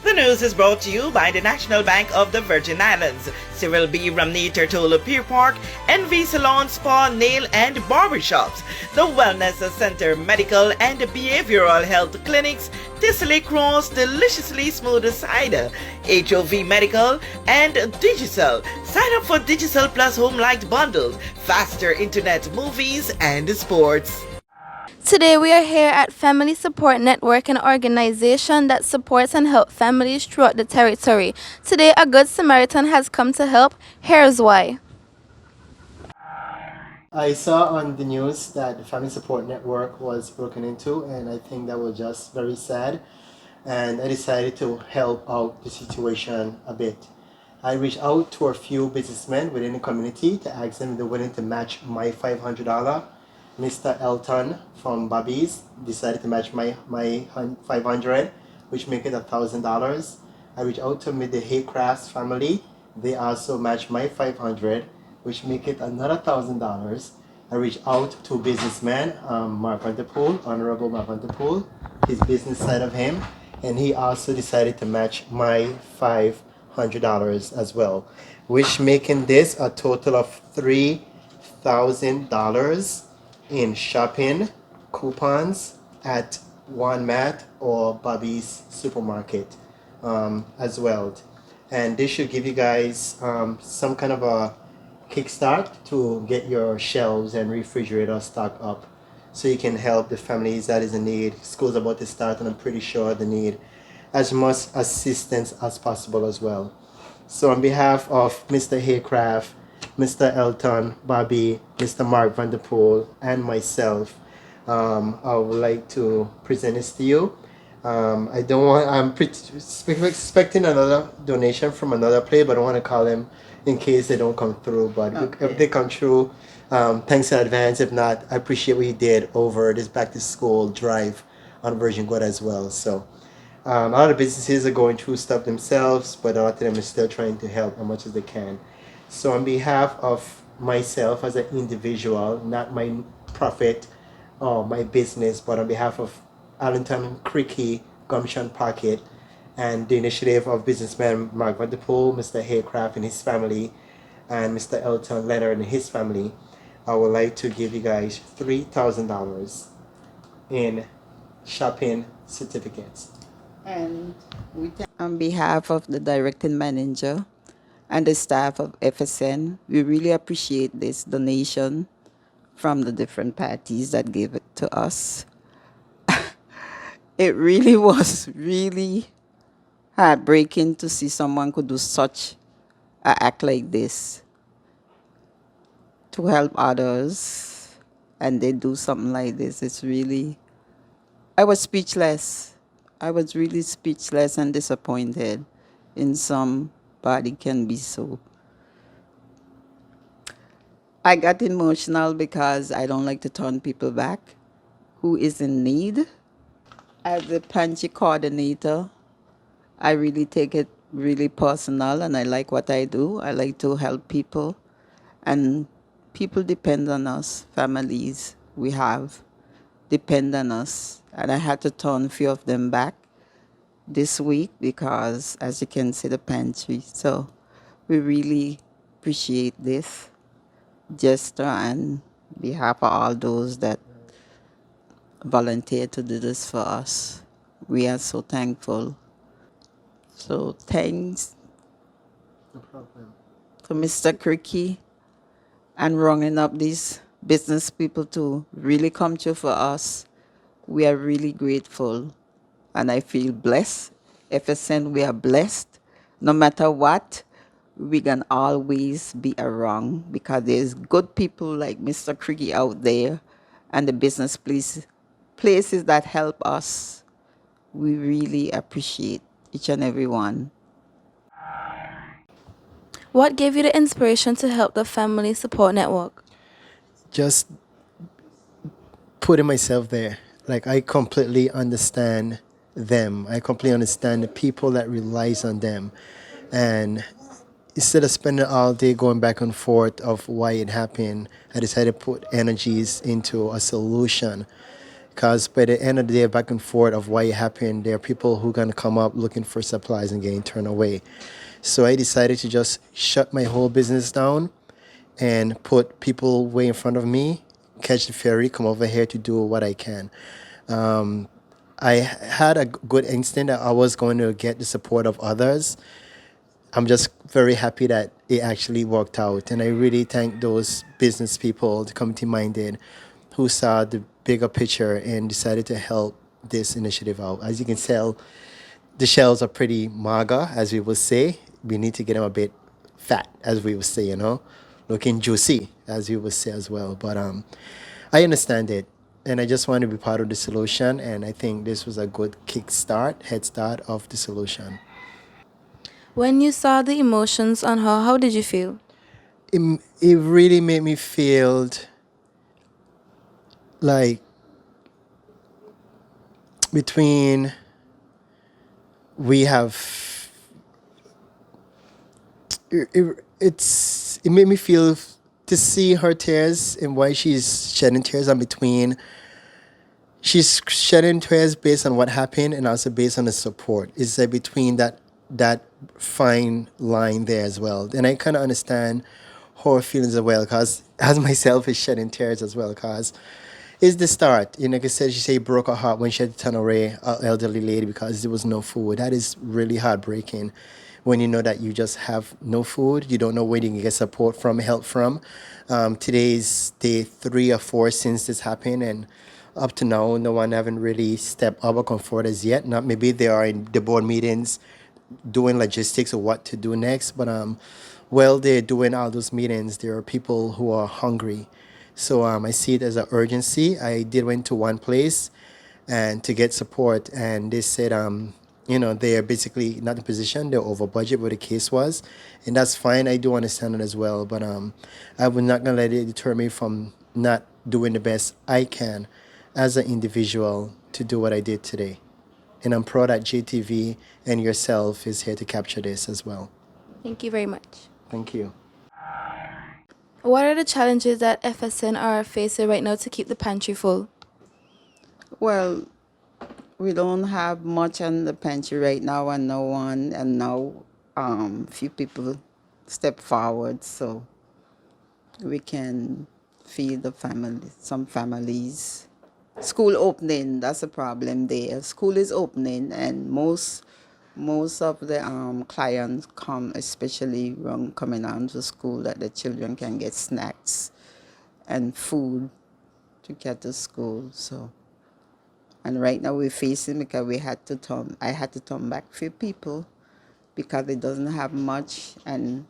The news is brought to you by the National Bank of the Virgin Islands, Cyril B. Ramney Tertola Pier Park, NV Salon, Spa, Nail and Barbershops, the Wellness Center Medical and Behavioral Health Clinics, Tissely Cross, Deliciously Smooth Cider, HOV Medical, and Digicel. Sign up for Digicel Plus Home Light Bundles, faster internet, movies, and sports. Today we are here at Family Support Network, an organization that supports and helps families throughout the territory. Today a Good Samaritan has come to help. Here's why. I saw on the news that the Family Support Network was broken into, and I think that was just very sad. And I decided to help out the situation a bit. I reached out to a few businessmen within the community to ask them if they're willing to match my $500. Mr. Elton from Bobby's decided to match my $500, which make it $1,000. I reached out to the Haycrafts family. They also matched my $500, which make it another $1,000. I reached out to businessman Mark Vanderpool, Honorable Mark Vanderpool, his business side of him, and he also decided to match my $500 as well, which making this a total of $3,000 in shopping coupons at Walmart or Bobby's supermarket as well. And this should give you guys some kind of a kickstart to get your shelves and refrigerator stocked up so you can help the families that is in need. School's about to start, and I'm pretty sure they need as much assistance as possible as well. So on behalf of Mr. Haycraft, Mr. Elton, Bobby, Mr. Mark Vanderpool, and myself, I would like to present this to you. I'm expecting another donation from another place, but I want to call them in case they don't come through. But if they come through, thanks in advance. If not, I appreciate what you did over this back to school drive on Virgin Gorda as well. So a lot of businesses are going through stuff themselves, but a lot of them are still trying to help as much as they can. So on behalf of myself as an individual, not my profit or my business, but on behalf of Allenton Creaky Gumption Pocket and the initiative of businessman Mark Vanderpool, Mr. Haycraft and his family, and Mr. Elton Leonard and his family, I would like to give you guys $3,000 in shopping certificates. And on behalf of the directing manager and the staff of FSN, we really appreciate this donation from the different parties that gave it to us. It really was really heartbreaking to see someone could do such an act like this to help others, and they do something like this. It's really, I was speechless. I was really speechless and disappointed in somebody can be so. I got emotional because I don't like to turn people back who is in need. As the pantry coordinator, I really take it really personal, and I like what I do. I like to help people, and people depend on us. Families we have depend on us, and I had to turn a few of them back this week because, as you can see, the pantry. So we really appreciate this gesture on behalf of all those that volunteered to do this for us. We are so thankful. So thanks No problem. to Mr. Cricky and rounding up these business people to really come through for us. We are really grateful, and I feel blessed. FSN, we are blessed. No matter what, we can always be around because there's good people like Mr. Cricky out there and the business places that help us. We really appreciate each and every one. What gave you the inspiration to help the Family Support Network? Just putting myself there. Like, I completely understand them. I completely understand the people that relies on them. And instead of spending all day going back and forth of why it happened, I decided to put energies into a solution. Because by the end of the day, back and forth of why it happened, there are people who going to come up looking for supplies and getting turned away. So I decided to just shut my whole business down and put people way in front of me, catch the ferry, come over here to do what I can. I had a good instinct that I was going to get the support of others. I'm just very happy that it actually worked out. And I really thank those business people, the community minded, who saw the bigger picture and decided to help this initiative out. As you can tell, the shells are pretty mager, as we would say. We need to get them a bit fat, as we would say, looking juicy, as we would say as well. But I understand it. And I just want to be part of the solution. And I think this was a good head start of the solution. When you saw the emotions on her, how did you feel? It really made me feel like between we have it made me feel to see her tears and why she's shedding tears, and between she's shedding tears based on what happened and also based on the support. It's like between that fine line there as well. And I kind of understand her feelings as well, because as myself is shedding tears as well, because it's the start. Like I said, she said it broke her heart when she had to turn away an elderly lady because there was no food. That is really heartbreaking when you know that you just have no food. You don't know where you can get support from, help from. Today's day 3 or 4 since this happened, and up to now, no one haven't really stepped up or come forward as yet. Not maybe they are in the board meetings doing logistics of what to do next, but while they're doing all those meetings, there are people who are hungry. So I see it as an urgency. I did went to one place and to get support, and they said they are basically not in position, they're over budget, what the case was, and that's fine. I do understand it as well, but I would not gonna let it deter me from not doing the best I can as an individual to do what I did today. And I'm proud that JTV and yourself is here to capture this as well. Thank you very much. Thank you. What are the challenges that FSN are facing right now to keep the pantry full? Well, we don't have much in the pantry right now, and now few people step forward so we can feed the family, some families. School opening, that's a problem there. School is opening, and most of the clients come, especially when coming on to school, that the children can get snacks and food to get to school. So, and right now we're facing, because I had to turn back few people because it doesn't have much. And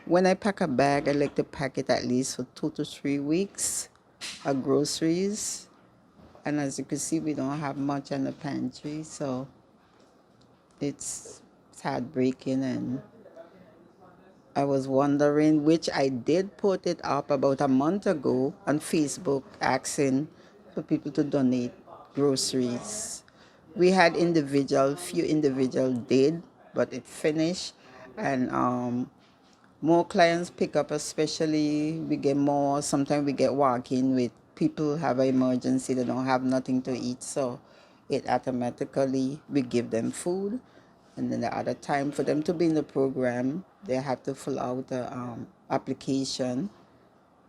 when I pack a bag, I like to pack it at least for 2 to 3 weeks of groceries. And as you can see, we don't have much in the pantry, so it's heartbreaking. And I was wondering, which I did put it up about a month ago on Facebook, asking for people to donate groceries. We had few individuals did, but it finished, and more clients pick up, especially we get more, sometimes we get walk-in with people have an emergency, they don't have nothing to eat, so it automatically, we give them food. And then the other time for them to be in the program, they have to fill out the application.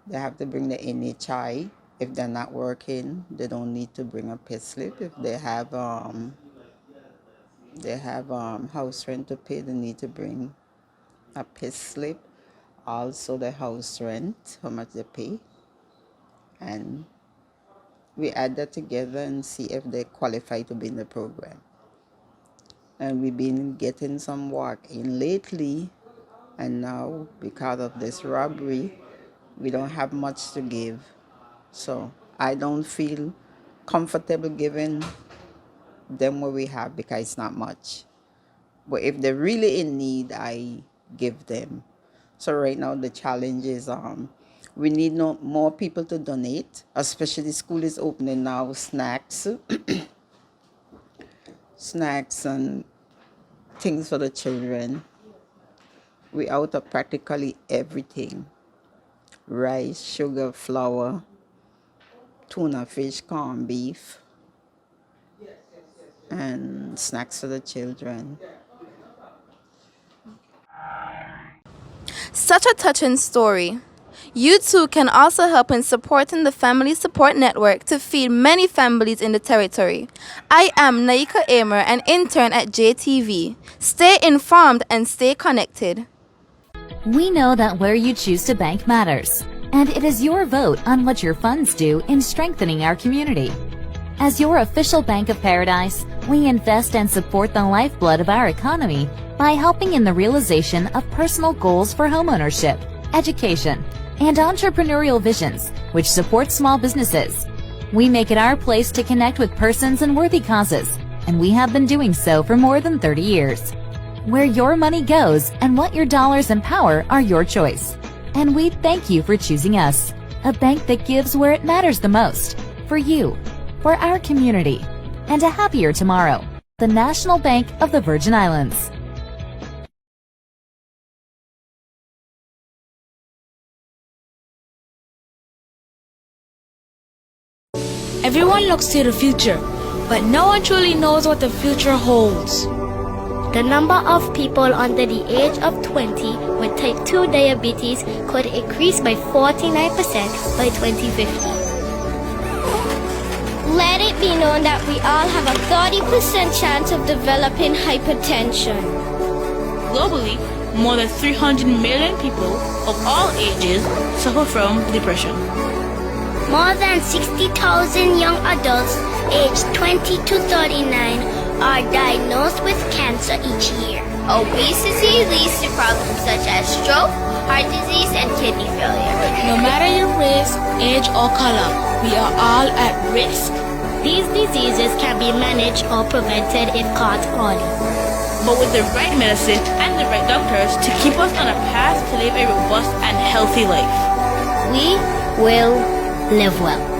They have to bring the NHI. If they're not working, they don't need to bring a pay slip. If they have house rent to pay, they need to bring a pay slip. Also the house rent, how much they pay. And we add that together and see if they qualify to be in the program. And we've been getting some work in lately, and now because of this robbery, we don't have much to give. So I don't feel comfortable giving them what we have because it's not much. But if they're really in need, I give them. So right now the challenge is we need more people to donate, especially school is opening now, snacks, snacks and things for the children. We out of practically everything: rice, sugar, flour, tuna fish, corned beef. and snacks for the children. Such a touching story. You too can also help in supporting the Family Support Network to feed many families in the territory. I am Naika Amer, an intern at JTV. Stay informed and stay connected. We know that where you choose to bank matters, and it is your vote on what your funds do in strengthening our community. As your official Bank of Paradise, we invest and support the lifeblood of our economy by helping in the realization of personal goals for homeownership, education, and entrepreneurial visions, which support small businesses. We make it our place to connect with persons and worthy causes, and we have been doing so for more than 30 years. Where your money goes and what your dollars empower are your choice. And we thank you for choosing us, a bank that gives where it matters the most, for you, for our community, and a happier tomorrow. The National Bank of the Virgin Islands. Everyone looks to the future, but no one truly knows what the future holds. The number of people under the age of 20 with type 2 diabetes could increase by 49% by 2050. Let it be known that we all have a 30% chance of developing hypertension. Globally, more than 300 million people of all ages suffer from depression. More than 60,000 young adults aged 20 to 39 are diagnosed with cancer each year. Obesity leads to problems such as stroke, heart disease, and kidney failure. No matter your race, age, or color, we are all at risk. These diseases can be managed or prevented if caught early. But with the right medicine and the right doctors to keep us on a path to live a robust and healthy life, We will live well.